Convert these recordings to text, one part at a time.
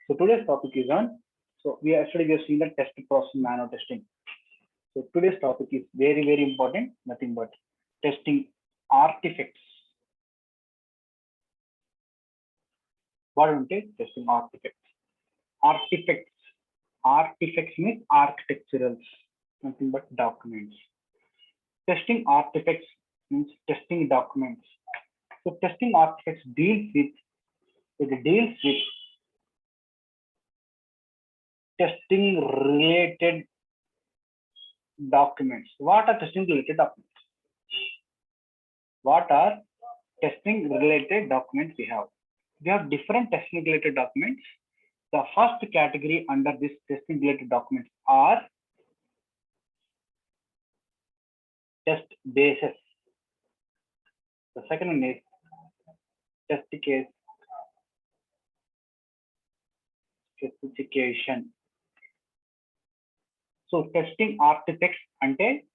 So today's topic is on. So we have seen the test process manual testing. So today's topic is very important. Nothing but testing artifacts. What do you testing artifacts? Artifacts means architecturals. Nothing but documents. Testing artifacts means testing documents. So testing artifacts deals with testing related documents. What are testing related documents? What are testing related documents we have? We have different testing related documents. The first category under this testing related documents are test bases. The second one is test case specification. So testing artifacts ante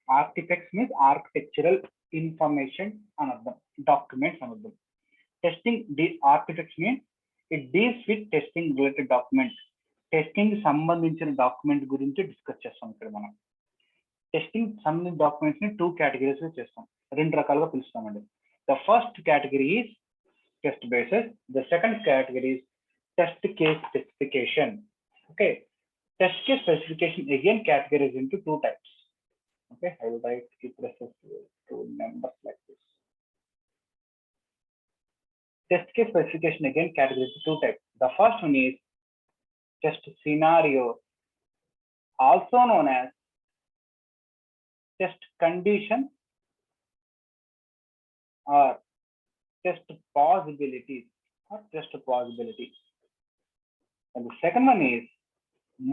artifacts means architectural information another documents another. Testing the artifacts means it deals with testing related documents. Testing సంబంధించిన document గురించి discuss చేస్తాం ఇక్కడ మనం. Testing సంబంధించిన documents ని two categories లో చేస్తాం, రెండు రకాలుగా పిలుస్తామండి. The first category is test bases, the second category is test case specification. Okay, test case specification again categorized into two types. Okay, I will write two numbers like this. Test case specification again categorized into two types. The first one is test scenario, also known as test condition or test possibilities or test possibilities. And the second one is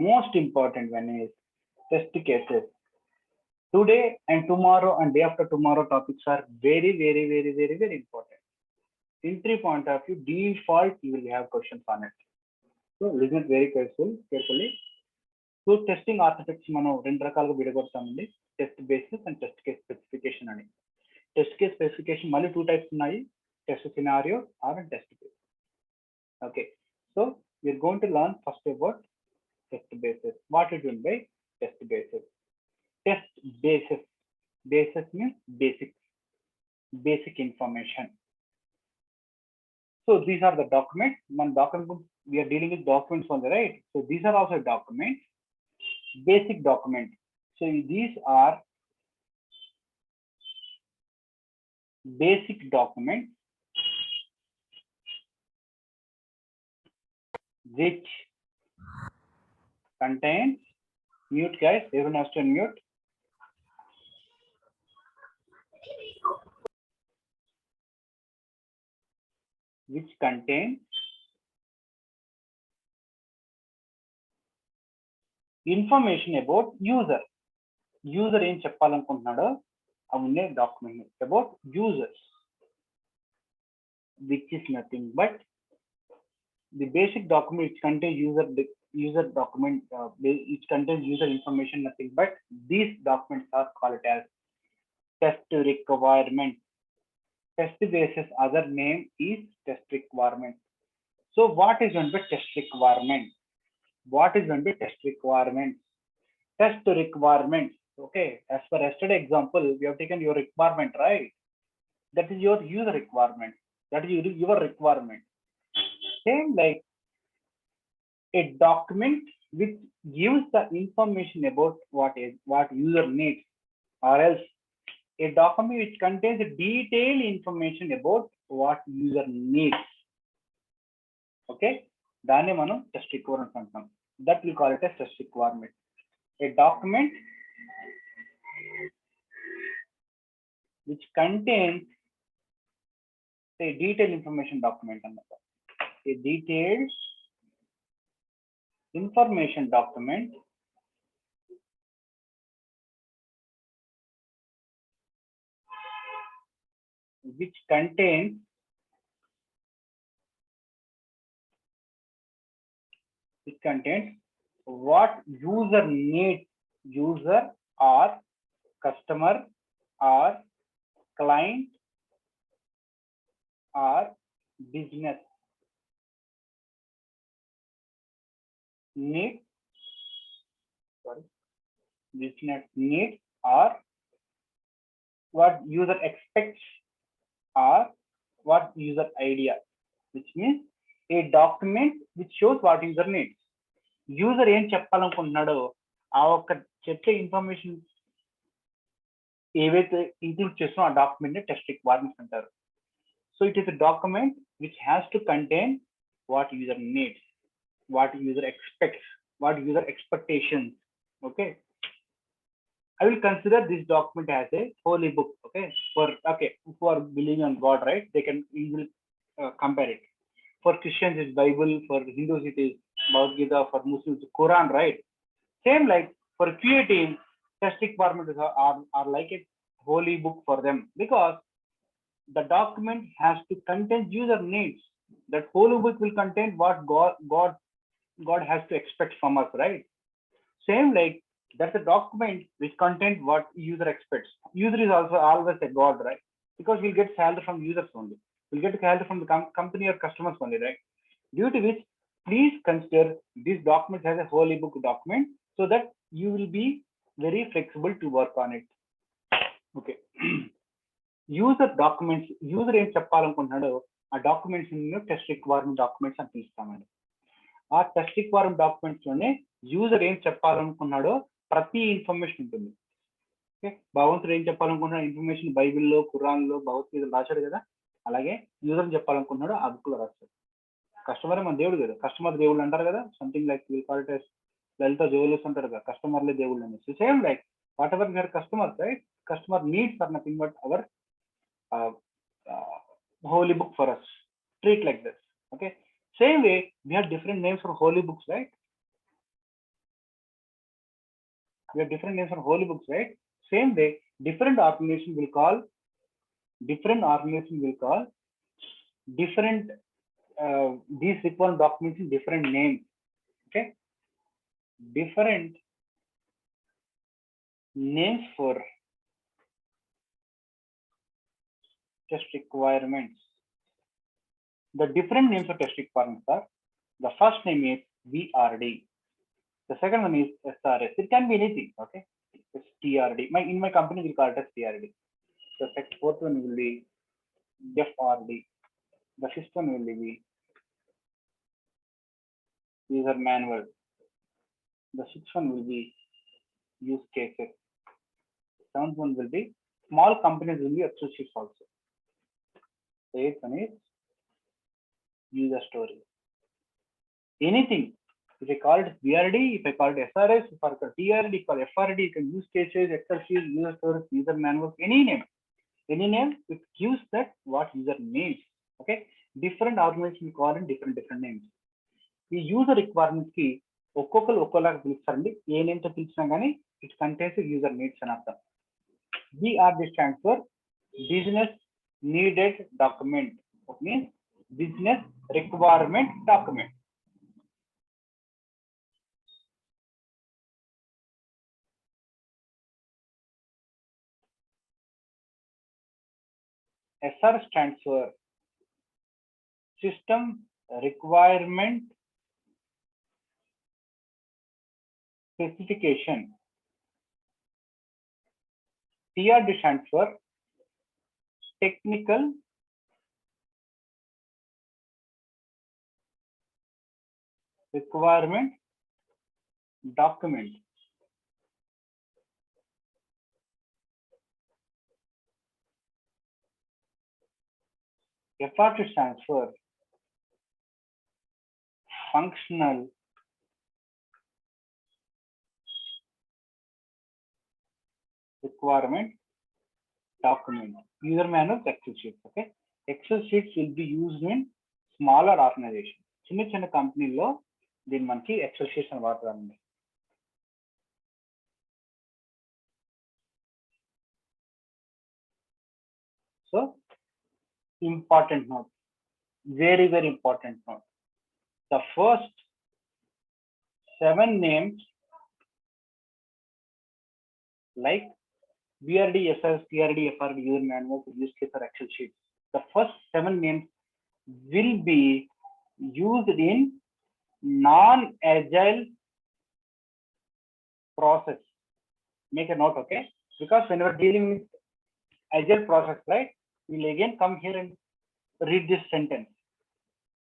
most important one is test cases. Today and tomorrow and day after tomorrow topics are very important. Entry point of view, default you will have questions on it. So listen it very carefully. So testing artifacts మనం రెండు రకాలుగా విడగొడతామండి, test basis and test case specification అని. Test case specification మళ్ళీ two types ఉన్నాయి, test scenario or test case. Okay, so we're going to learn first about test basis. What is meant by test basis? Test basis. Basis means basic information. So these are the documents. One document, we are dealing with documents only, right? So these are also documents, basic documents. So these are basic documents which contains, mute guys, everyone has to unmute. Which contains information about user. User ఏం చెప్పాలనుకుంటున్నాడో అవన్నీ document about users, which is nothing but the basic document which contains user document, which contains user information, nothing but these documents are called as test requirement. Test basis other name is test requirement. So what is meant by test requirement? What is meant by test requirement? Test requirement. Okay, as per yesterday example, we have taken your requirement, right? That is your user requirement. That is your requirement. Same like a document which gives the information about what user needs, or else a document which contains detailed information about what user needs. Okay, దాన్ని మనం test requirement అంటాం. That we call it as test requirement. A document which contains a detailed information document అన్నమాట. A detailed information document which contains what user needs, user or customer or client or business need, sorry, business needs or what user expects or what user idea, which means a document which shows what user needs. User ఏం చెప్పాలనుకుంటున్నాడో ఆ ఒక్క చెప్పే information ఏవైతే include చేస్తున్నా ఆ document ని test requirements అంటారు. So it is a document which has to contain what user needs, what user expects, what user expectations. Okay, I will consider this document as a holy book. Okay, who are believing on God, right? They can easily compare it. For Christians, it's Bible. For Hindus, it is Bhagavad Gita. For Muslims, it's Quran, right? Same like for QA team, test requirements are like a holy book for them because the document has to contain user needs. That holy book will contain what God has to expect from us, right? Same like that's a document which contains what user expects. User is also always a God, right? Because we'll get salary from users only. We'll get salary from the company or customers only, right? Due to which, please consider this document as a holy book document so that you will be very flexible to work on it. Okay. User documents, user ఏం చెప్పాలనుకుంటున్నాడో ఆ documents test requirement documents అని పిలుస్తామండి. ఆ test requirement documents లోనే user ఏం చెప్పాలనుకున్నాడో ప్రతి information ఉంటుంది. Okay, భగవంతుడు ఏం చెప్పాలనుకుంటున్నాడు ఇన్ఫర్మేషన్ బైబిల్లో, ఖురాన్లో, భగవద్గీత రాశాడు కదా, అలాగే యూజర్ చెప్పాలనుకుంటున్నాడు ఆ బుక్ లో రాశాడు. కస్టమర్ మన దేవుడు కదా, కస్టమర్ దేవుళ్ళు అంటారు కదా, సంథింగ్ లైక్ లలిత జ్యువెలర్స్ అంటారు కదా, కస్టమర్లే దేవుళ్ళు అనేసి. Same like whatever your customer, right? Customer needs are nothing but our holy book for us. Treat like this. Okay, same way we have different names for holy books, right? We have different names for holy books, right? Same way different organization will call different these required documents in different names. Okay, different names for test requirements. The different names of test requirements are, the first name is VRD, the second one is SRS. It can be anything. Okay, it's TRD. In my company we call it as TRD. The fourth one will be FRD. The fifth one will be user manual. The sixth one will be use cases. The seventh one will be small companies will be Excel sheets also. The eighth one is user story. Anything. If I call it BRD, if I call it SRS, if I call it TRD, if I call it FRD, you can use cases, Excel sheets, user stories, user manuals, any name which gives that what user needs. Okay, different organizations we call in different names. ఈ user requirements కి ఒక్కొక్కరు ఒక్కోలాగా పిలుస్తారండి. ఏ name తో పిలిచినా కానీ it contains user needs అని అర్థం. BRD stands for business needed document. Means business requirement document. SR stands for System Requirement Specification. TRD stands for Technical Requirement Document. FRT stands for Functional Requirement Document. User manuals, Excel sheets. Okay, Excel sheets will be used in smaller organizations. చిన్న చిన్న కంపెనీల్లో దీన్ని మనకి XL sheets అని వాడతారండి. So important note, very important note. The first 7 names like BRD, SRS, TRD, FRD, user manuals, use case or Excel sheets. The first 7 names will be used in non-agile process. Make a note, okay? Because when we're dealing with agile process, right, we'll again come here and read this sentence.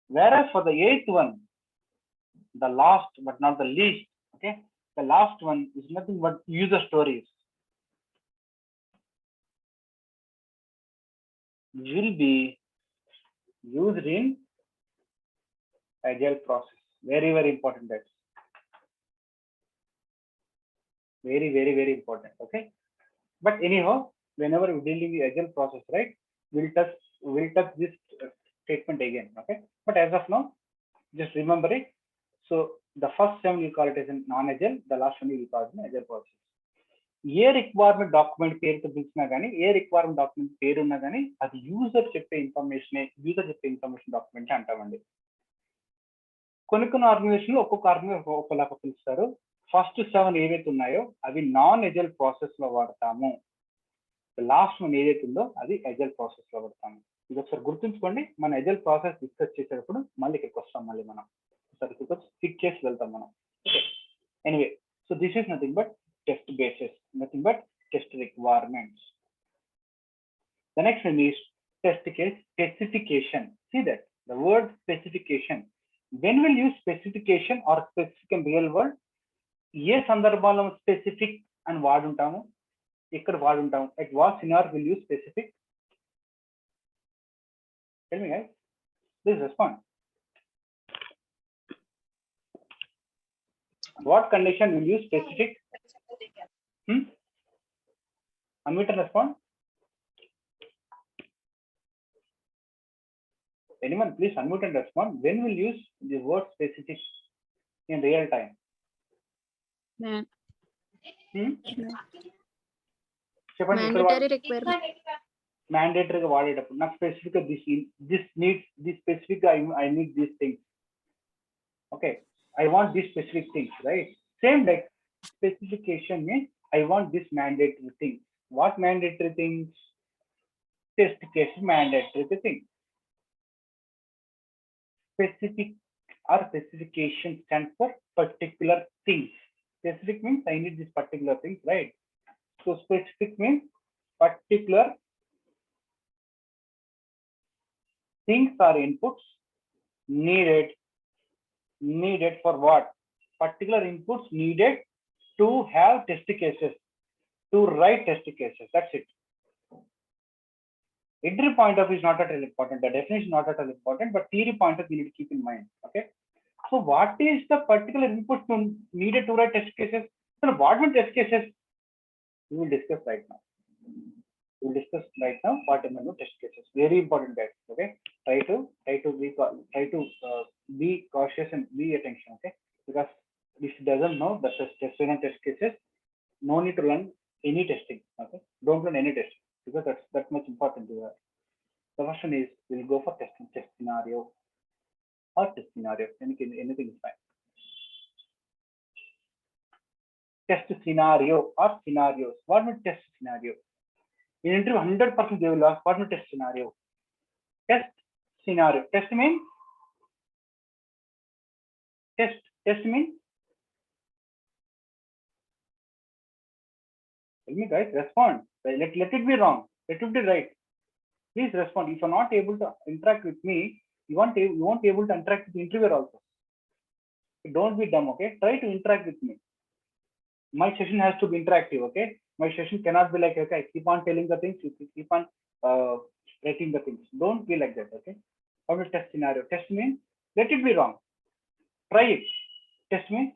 Whereas for the eighth one, the last but not the least, okay, the last one is nothing but user stories. Will be used in agile process. Very, very important. That's very, very, very important. Okay. But anyhow, whenever we're dealing with agile process, right, we'll touch this statement again. Okay. But as of now, just remember it. So the first 7 you call it as a non-agile, the last one you call it an agile process. A requirement document పేరుతో పిలిచినా కానీ, ఏ requirement document పేరు ఉన్నా కానీ, అది user చెప్పే information document అంటామండి. కొన్ని ఆర్గనైజేషన్ ఒక్కొక్క ఆర్గనైజేషన్ ఒక్కొక్కలాగా పిలుస్తారు. ఫస్ట్ 7 ఏవైతే ఉన్నాయో అవి నాన్ ఎజైల్ ప్రాసెస్ లో వాడతాము. లాస్ట్ వన్ ఏదైతే ఉందో అది ఎజైల్ ప్రాసెస్ లో వాడతాము. ఇది ఒకసారి గుర్తుంచుకోండి. మన ఎజైల్ ప్రాసెస్ డిస్కస్ చేసేటప్పుడు మళ్ళీ ఇక్కడికి వస్తాం. మళ్ళీ మనం ఒకసారి స్టిక్ చేసి వెళ్తాం మనం. Anyway, so this is nothing but test basis, nothing but test requirements. The next one is test case specification. See that the word specification. When we'll use specification or specific in real world, ఏ సందర్భాల్లో specific అని వాడుంటాము, ఇక్కడ వాడుంటాము. At what scenario will use specific? Tell me guys, please respond. What condition will use specific? Unmute and respond. Anyone, please unmute and respond. When will use the word specific in real time? Mandatory requirement. Mandatory వాడేటప్పుడు నాకు specific this needs this specific, I need these things. Okay, I want these specific things, right? Same like specification means I want this mandatory thing. What mandatory things? Test case mandatory thing. Specific or specification stands for particular things. Specific means I need this particular things, right? So specific means particular things or inputs needed for what? Particular inputs needed to have test cases, to write test cases. That's it. Entry point of view is not at all important. The definition is not at all important, but theory point of view you need to keep in mind. Okay. So what is the particular input needed to write test cases? So what are test cases? We will discuss right now. What are the test cases? Very important, guys. Okay. Try to be cautious and be attention. Okay. Because if it doesn't know the test cases, no need to learn any testing. Okay. Don't learn any testing because that's much important to her. The first one is we'll go for test scenario or test scenario. Anything is fine. Test scenario or scenarios. What means test scenario? In interview 100% they will ask what means test scenario. Test scenario. Test means test means. Tell me guys, respond. Let it be wrong. Let it be right. Please respond. If you're not able to interact with me, you won't be able to interact with the interviewer also. Don't be dumb, okay? Try to interact with me. My session has to be interactive, okay? My session cannot be like, okay, I keep on telling the things, you keep on writing the things. Don't be like that, okay? How to test scenario? Test means let it be wrong. Try it. Test means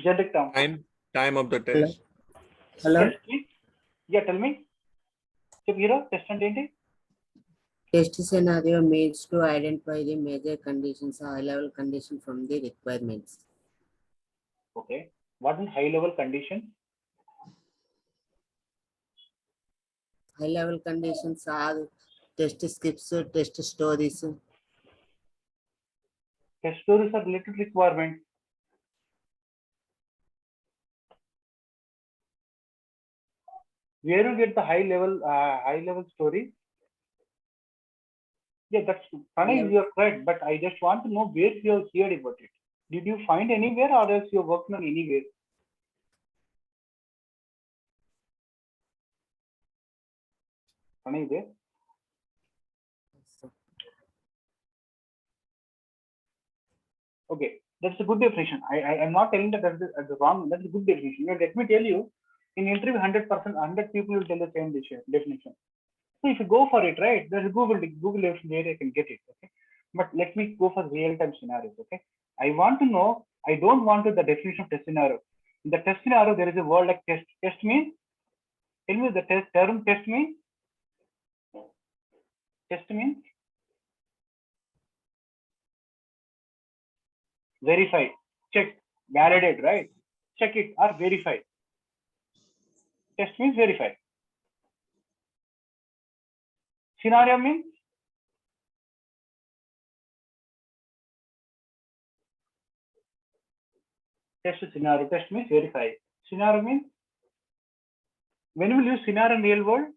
generic term. Time of the test. Hello. Test means, yeah, tell me. Hero, test and ఏంటి? Test scenario means to identify the major conditions or high-level condition from the requirements. Okay. What is high-level condition? High-level conditions are test scripts, test stories. Test stories are related to requirements. Where you get the high-level story? Yeah, that's Pranay, you're correct, but I just want to know where you have heard about it. Did you find anywhere or else you're working on anywhere? Anywhere? Okay, that's a good definition. I'm not telling that that's the wrong. That's a good definition. But let me tell you, in interview, 100%, 100 people will tell the same definition. So if you go for it, right, there's a Google definition where I can get it. Okay, but let me go for real-time scenarios. Okay, I want to know. I don't want to the definition of test scenario. In the test scenario, there is a word like test. Test means. Tell me the term test means. Test means verify, check, validate, right? Check it or verify. Test means verify. Scenario means test scenario. Test means verify. Scenario means when will you use scenario in real world?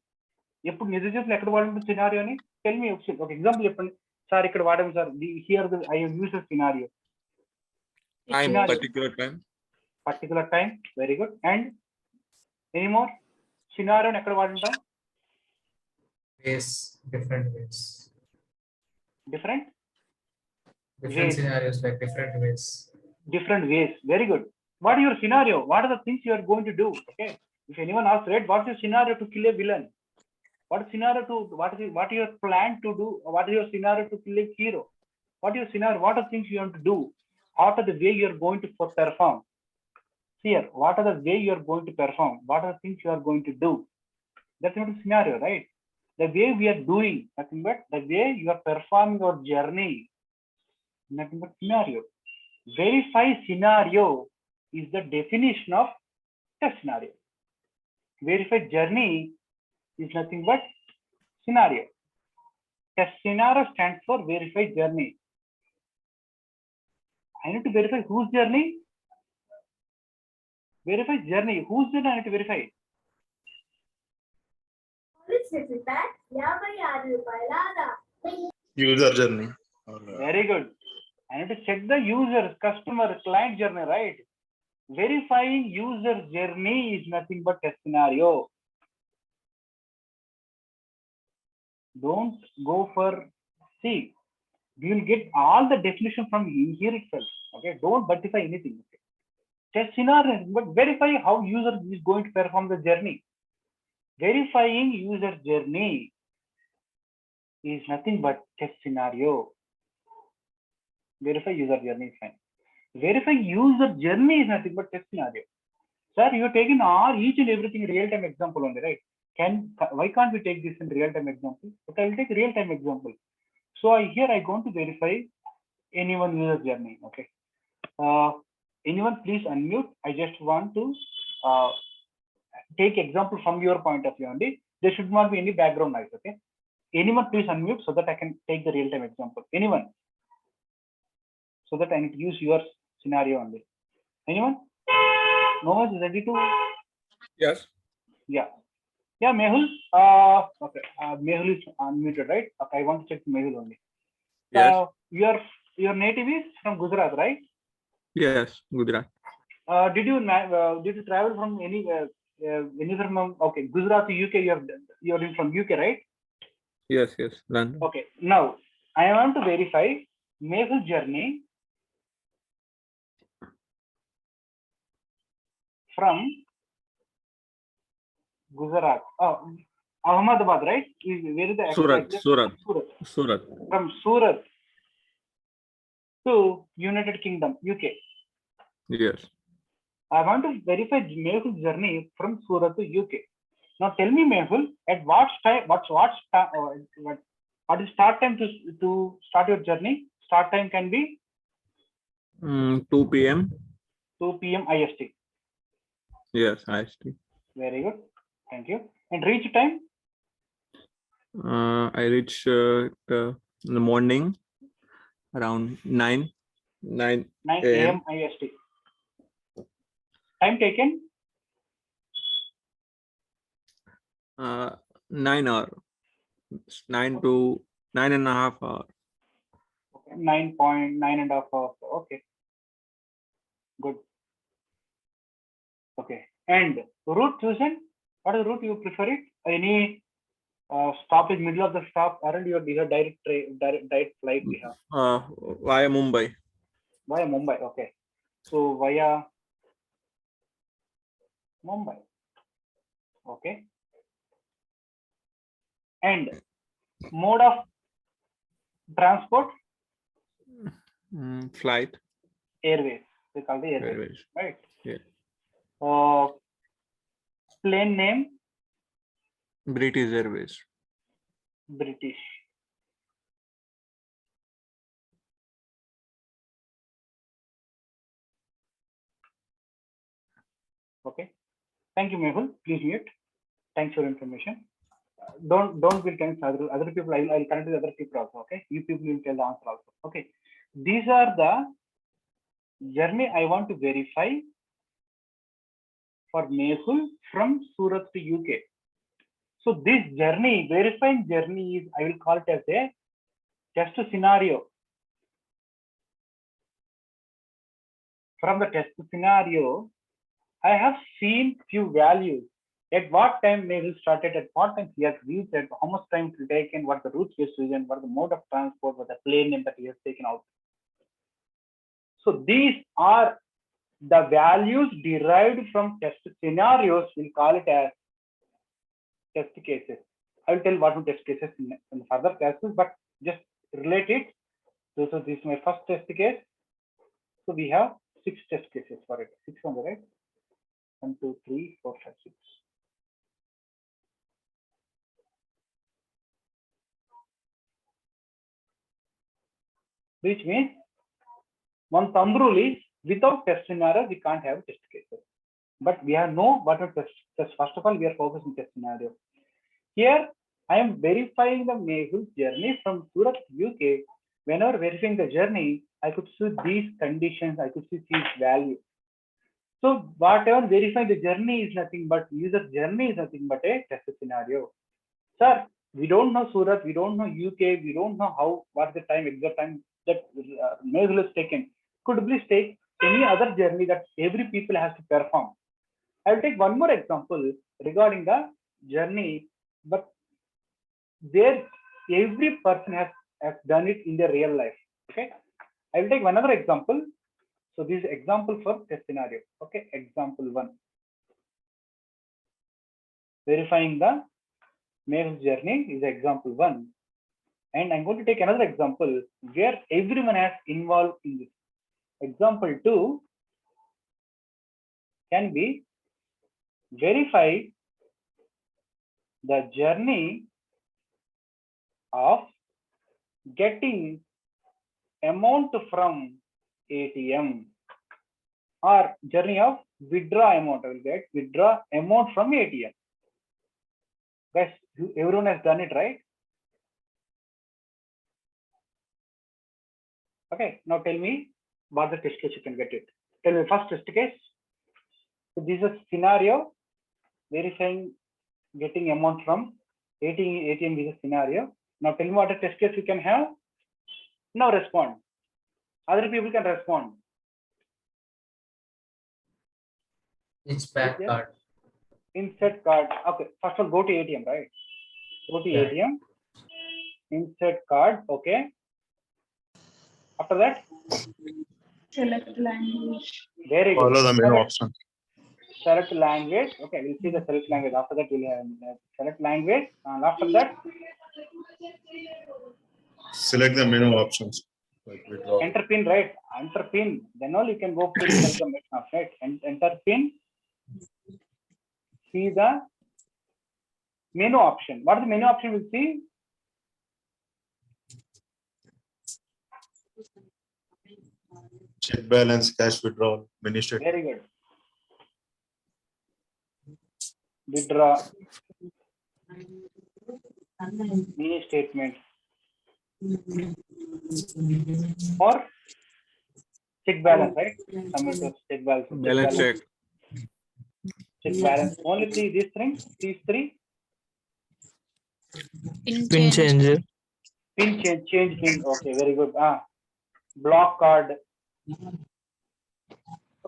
ఎప్పుడు నిజ జీవితంలో ఎక్కడ వాడుతుంది scenario అని tell me ఒక example చెప్పండి sir ఇక్కడ వాడాము sir here I use scenario Time, Scenario. particular time. Very good and any more సినారియోని ఎక్కడ వాడుంటాం Ways, different ways. Different Different Ways. scenarios, like different ways. ways. Very good. What is your scenario? What are the things you are going to do? Okay, if anyone asks, right, what's your scenario to kill a villain? What scenario to what is your plan to do? What is your scenario to kill a hero? What is your scenario? What are things you want to do? What are the way you are going to perform? Here, what are the way you are going to perform? What are the things you are going to do? That's not a scenario, right? The way we are doing, nothing but the way you are performing your journey, nothing but scenario. Verify scenario is the definition of test scenario. Verify journey is nothing but scenario. Test scenario stands for verify journey. I need to verify whose journey? Verify journey. Whose journey I need to verify? User journey. Very good. I need to check the user, customer, client journey, right? Verifying user journey is nothing but test scenario. Don't go for see. You will get all the definition from here itself. Okay, don't verify anything. Okay? Test scenario, but verify how user is going to perform the journey. Verifying user journey is nothing but test scenario. Verify user journey is fine. Verify user journey is nothing but test scenario. Sir, you are taking all each and everything real-time example only, right? Why can't we take this in real-time example? Okay, I will take real-time example. So here I going to verify anyone user journey. Okay. Anyone please unmute. I just want to take example from your point of view only. There should not be any background noise. Okay. Anyone please unmute so that I can take the real-time example. Anyone? So that I need to use your scenario only. Anyone? No one is ready to? Yes. Yeah. Yeah, Mehul. Okay. Mehul is unmuted, right? Okay, I want to check Mehul only. Yes. Your native is from Gujarat, right? Yes. Gujarat. Did you travel from any from okay Gujarat to UK? You're in from UK, right? Yes. Yes. London. Okay. Now I want to verify Mehul journey from Gujarat. Oh, Ahmedabad, right? Where is the Surat. From Surat to United Kingdom, UK. Yes. I want to verify Mehul's journey from Surat to UK. Now tell me, Mehul, at what time? What is start time to start your journey? Start time can be 2 p.m. 2 p.m. IST. Yes. IST. Very good. Thank you. And reach time? I reach in the morning around 9 a.m. IST. Time taken? 9 hour. 9 to 9.5 hour. Okay. 9.9 and a half hours. Okay. Good. Okay. And route chosen. What is the route you prefer it? Any stop in middle of the stop, or you have direct flight we have? Via Mumbai. Via Mumbai. Okay. So via Mumbai. Okay. And mode of transport? Flight. Airways. They call the airways. Airways. Right. Yeah. Plane name? British Airways. British. Okay. Thank you, Mehul. Please mute. Thanks for information. Don't will connect other people. I'll connect with other people also. Okay. You people will tell the answer also. Okay. These are the journey I want to verify for Mehul from Surat to UK. So this journey, verifying journey is, I will call it as a test scenario. From the test scenario, I have seen few values. At what time Mehul started, at what time he has reached, at how much time it will take, and what the route he has chosen, what the mode of transport, what the plane name that he has taken out. So these are the values derived from test scenarios. We'll call it as test cases. I will tell what are test cases in further classes, but just relate it. So this is my first test case. So we have 6 test cases for it. 6 on the right. 1, 2, 3, 4, 5, 6. Which means one thumb rule is without test scenario, we can't have test cases. But we have no what are test. First of all, we are focusing test scenario. Here, I am verifying the Mehul journey from Surat to UK. Whenever verifying the journey, I could see these conditions, I could see these values. So whatever verifying the journey is nothing but user journey is nothing but a test scenario. Sir, we don't know Surat, we don't know UK, we don't know how, what's the time, exact time that Mehul is taken. Could you please take any other journey that every people has to perform? I'll take one more example regarding the journey, but there every person has done it in their real life. Okay, I will take another example. So this is example for test scenario. Okay, example 1. Verifying the Mehul's journey is example 1. And I'm going to take another example where everyone has involved in this. Example 2 can be verify the journey of getting amount from ATM or journey of withdraw amount. I will get withdraw amount from ATM. Guys, everyone has done it, right? Okay, now tell me what the test case you can get it. Tell me first test case. So this is a scenario verifying getting amount from ATM is a scenario. Now tell me what a test case you can have. Now respond. Other people can respond. It's back card. Insert card. Okay, first of all, go to ATM, right? Go to ATM. Insert card. Okay. After that, Select language. very good. Follow the menu option. Select language. Okay, we'll see the select language. After that, we'll have select language. And after that, Select the menu options. Like withdraw. enter pin, right? Enter pin. Then all you can go to the menu, right? And enter pin. See the menu option. What is the menu option? We'll see. Check balance, cash withdrawal, mini statement. Very good. Withdraw. Mini statement. Or check balance, right? Check balance. Balance check. Check balance. Only these things. These 3. Pin change. Pin change pin. Okay, very good. Block card.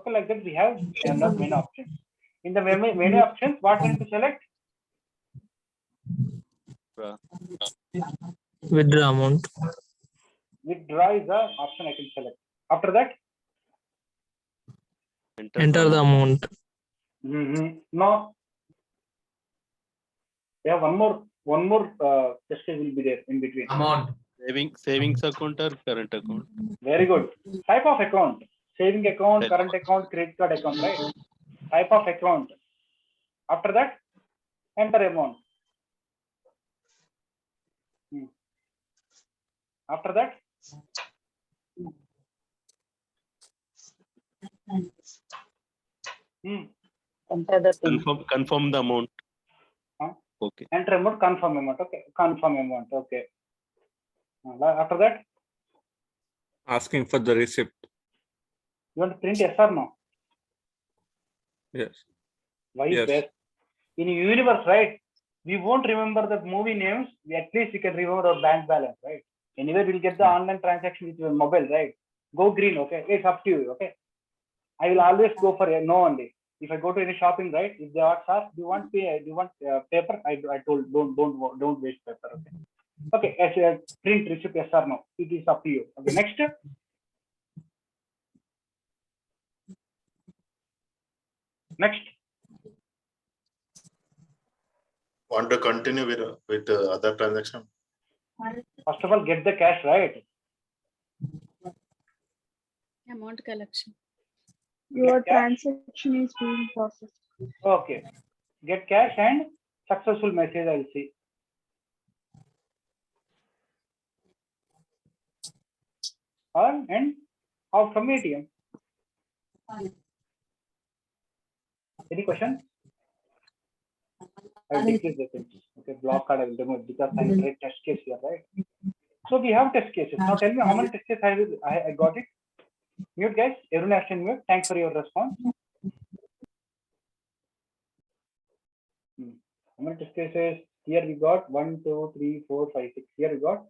Okay, like that we have not many options. In the many options, what we need to select? Withdraw amount. Withdraw is the option I can select. After that, Enter the amount. no. We have one more test case will be there in between. Amount. Savings account or current account? Very good. Type of account: saving account, current account, credit card account, right? Type of account. After that, enter amount. After that, Confirm the amount. Okay. enter amount, confirm amount. Okay, confirm amount. Okay. After that, Asking for the receipt. you want to print yes or no? Yes. Why Yes. best? In universe, right? We won't remember the movie names. At least we can remember our bank balance, right? Anyway, we'll get the online transaction with your mobile, right? Go green, okay? It's up to you, okay? I will always go for a no only. If I go to any shopping, right? If they ask, do you want paper? I told don't waste paper, okay? Okay, as a print receipt, yes or no? It is up to you. Okay, next. Next. Want to continue with other transaction? First of all, get the cash, right? Amount collection. Your Get cash. transaction is being processed. Okay. Get cash and successful message I'll see. And out from ATM. Any question? I'll decrease the thing. Okay, block card I will remove because I need test case here, right? So we have test cases. Now tell me how many test cases I got it. Mute guys, everyone has to mute. Thanks for your response. How many test cases? Here we got 1, 2, 3, 4, 5, 6. Here we got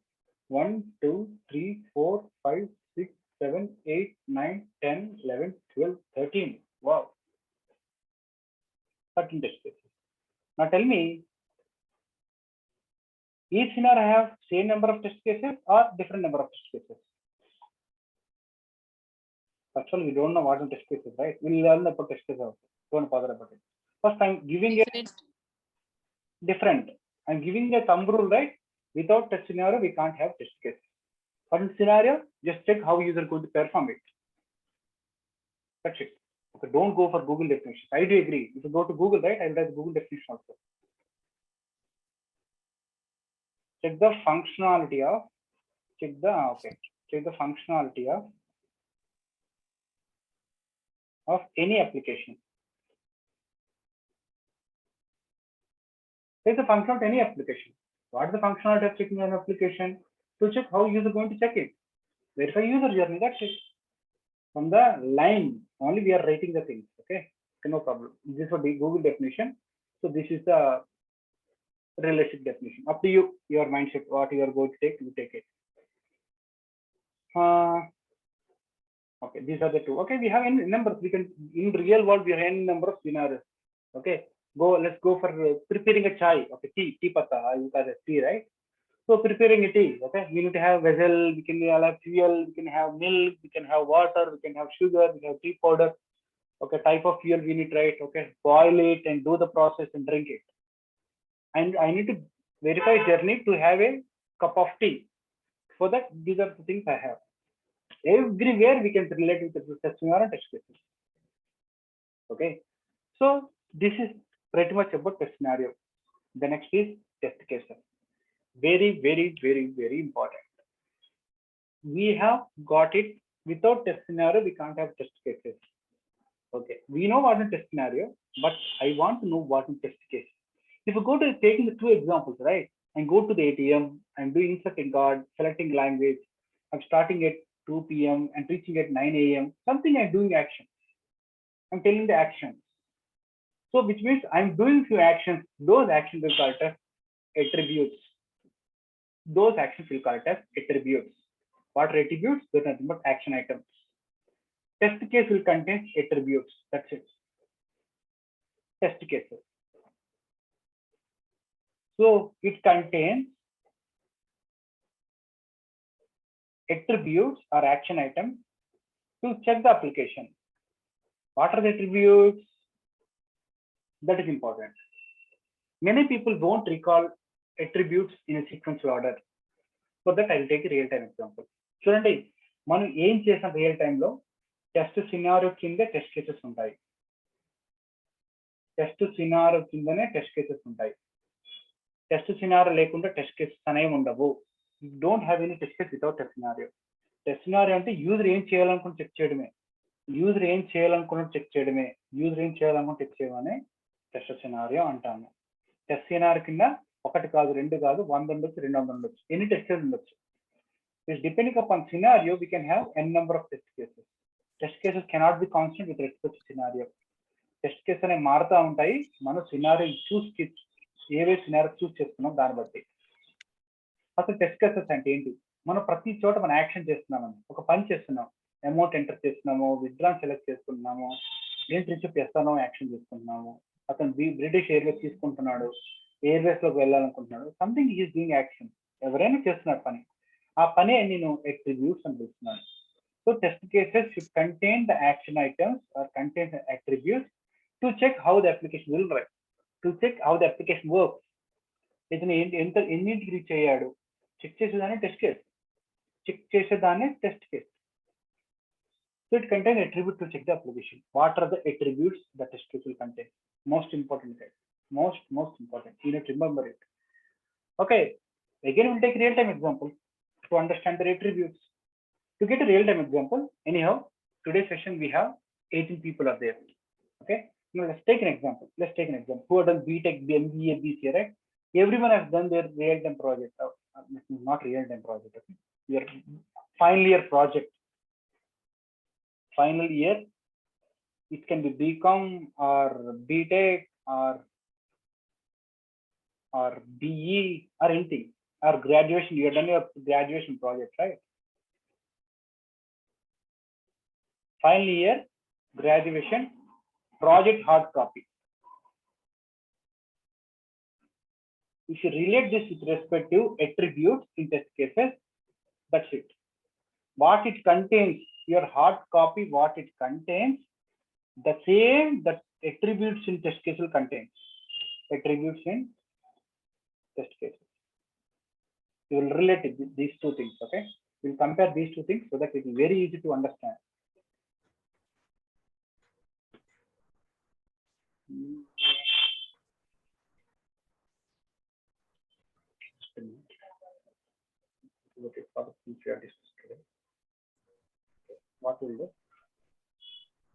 1, 2, 3, 4, 5, 6, 7, 8, 9, 10, 11, 12, 13. Wow. 13 test cases. Now tell me, each scenario I have same number of test cases or different number of test cases? Actually, we don't know what are test cases, right? We'll learn about test cases also. Don't bother about it. First, I'm giving it different. I'm giving a thumb rule, right? Without test scenario, we can't have test cases. For scenario, just check how user going to perform it. That's it. Okay, don't go for Google definitions. I do agree. If you go to Google, right, I'll write the Google definition also. Check the functionality of check the functionality of any application. Check the function of any application. What is the functionality of checking an application? To check how user going to check it. Verify user journey. That's it. From the line only we are writing the things. Okay, no problem. This is for the Google definition. So this is the realistic definition. Up to you, your mindset, what you are going to take, you take it. Okay, these are the two. Okay, we have n numbers. We can in real world we have n number of scenarios. Okay, let's go for preparing a chai. Okay, tea pata, you got a tea, right? So preparing a tea. Okay, we need to have vessel, we can have fuel, we can have milk, we can have water, we can have sugar, we have tea powder. Okay, type of fuel we need, right? Okay, boil it and do the process and drink it. And I need to verify journey to have a cup of tea. For that, these are the things I have. Everywhere we can relate with the test scenario and test cases. Okay, so this is pretty much about test scenario. The next is test cases. Very, very, very, very important. We have got it. Without test scenario, we can't have test cases. Okay, we know what is test scenario, but I want to know what is test case. If you go to taking the two examples, right, and go to the ATM, I'm doing inserting card, selecting language, I'm starting at 2 p.m. and reaching at 9 a.m. Something I'm doing action. I'm telling the actions. So which means I'm doing few actions. Those actions will call it as attributes. Those actions will call it as attributes. What are attributes? They're nothing but action items. Test case will contain attributes. That's it. Test cases. So it contains attributes or action items to check the application. What are the attributes? That is important. Many people don't recall attributes in a sequential order. For that, I'll take a real-time example. చూడండి, మనం ఏం చేసిన real టైంలో test scenario కింద test cases ఉంటాయి. Test scenario కిందనే test cases ఉంటాయి. Test scenario లేకుండా టెస్ట్ కేసెస్ అనేవి ఉండవు. You don't have any test case without test scenario. Test scenario అంటే యూజర్ ఏం చేయాలనుకుని చెక్ చేయడమే. యూజర్ ఏం చేయాలనుకున్న చెక్ చేయడమే. యూజర్ ఏం చేయాలనుకుని చెక్ చేయడమని టెస్ట్ సినారియో అంటాము. టెస్ట్ సినారియో కింద 1 కాదు, 2 కాదు, 100 ఉండొచ్చు, 200 ఉండొచ్చు, ఎన్ని టెస్ట్ కేసులు ఉండొచ్చు. Depending upon scenario, we can have n number of test cases. Test cases cannot be constant with respect to scenario. Test cases అనేవి మారుతూ ఉంటాయి. మనం సినారియో ఏవే సినారియో చూస్ చేస్తున్నాం దాన్ని బట్టి. అసలు టెస్ట్ కేసెస్ అంటే ఏంటి? మనం ప్రతి చోట మనం యాక్షన్ చేస్తున్నామని, ఒక పని చేస్తున్నాం, అమౌంట్ ఎంటర్ చేస్తున్నాము, విత్డ్రా సెలెక్ట్ చేసుకుంటున్నాము, ఏంటి రిసిప్ట్ చేస్తానో యాక్షన్ చేసుకుంటున్నాము, అతను బ్రిటిష్ ఎయిర్వేస్ తీసుకుంటున్నాడు, ఎయిర్వేస్ లోకి వెళ్ళాలనుకుంటున్నాడు, సంథింగ్ ఈజ్ డూయింగ్ యాక్షన్. ఎవరైనా చేస్తున్నారు పని, ఆ పని నేను అట్రిబ్యూట్స్ అని పిలుస్తున్నాను. So test cases should contain the action items or contain the attributes to check how the application will run, to check how the application works. ఇతను ఎన్నింటికి రీచ్ అయ్యాడు చెక్ చేసేదాన్ని టెస్ట్ కేస్, చెక్ చేసేదాన్ని test case. So it contains attribute to check the application. What are the attributes the test case will contain? Most important, guys. Most important. You need to remember it. Okay. Again, we'll take real-time example to understand the attributes. To get a real-time example, anyhow, today's session we have 18 people are there. Okay. Now let's take an example. Who have done BTech, MBA, BCA, right? Everyone has done their real-time project. Not real-time project. Okay. Your final year project. Final year, it can be BCom or BTech or BE or anything, or graduation. You have done your graduation project, right? Final year, graduation, project hard copy. If you relate this with respect to attributes in test cases, that's it. What it contains, your hard copy, what it contains, the same that attributes in test case will contain. Attributes in test cases. You will relate these two things, okay? We'll compare these two things so that it is very easy to understand. Look at what we have discussed today. What will do?